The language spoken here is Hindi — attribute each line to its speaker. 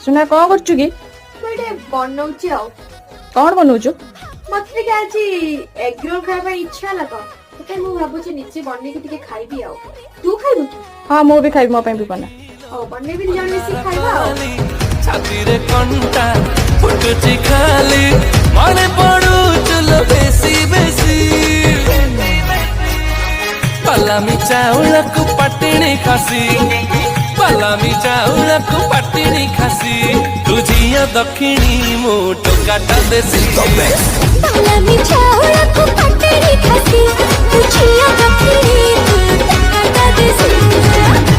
Speaker 1: सुना कौन करछु की
Speaker 2: मुझे बनौची आउ
Speaker 1: कौन बनौछु
Speaker 2: मत टिके आज एग रोल खाଇବା इच्छा लगा तो मु भाबुची निजे बन्ने की टिके खाइबी आउ तू खाइबू की
Speaker 1: हाँ मु भी खाइब मो पे भी बना
Speaker 2: ओ बन्ने भी जण मिसी खाइबा आउ
Speaker 3: छाती रे कंटा फुटुची खाली माने पड़ू चलो बेसी बेसी पलामी चाउल को पटणी खासी पलामी चाउल को पटणी खासी तुझिया दक्षिणी मो टोकाटा देसी
Speaker 4: पलामी चाउल को पटणी खासी तुझिया दक्षिणी मो टोकाटा देसी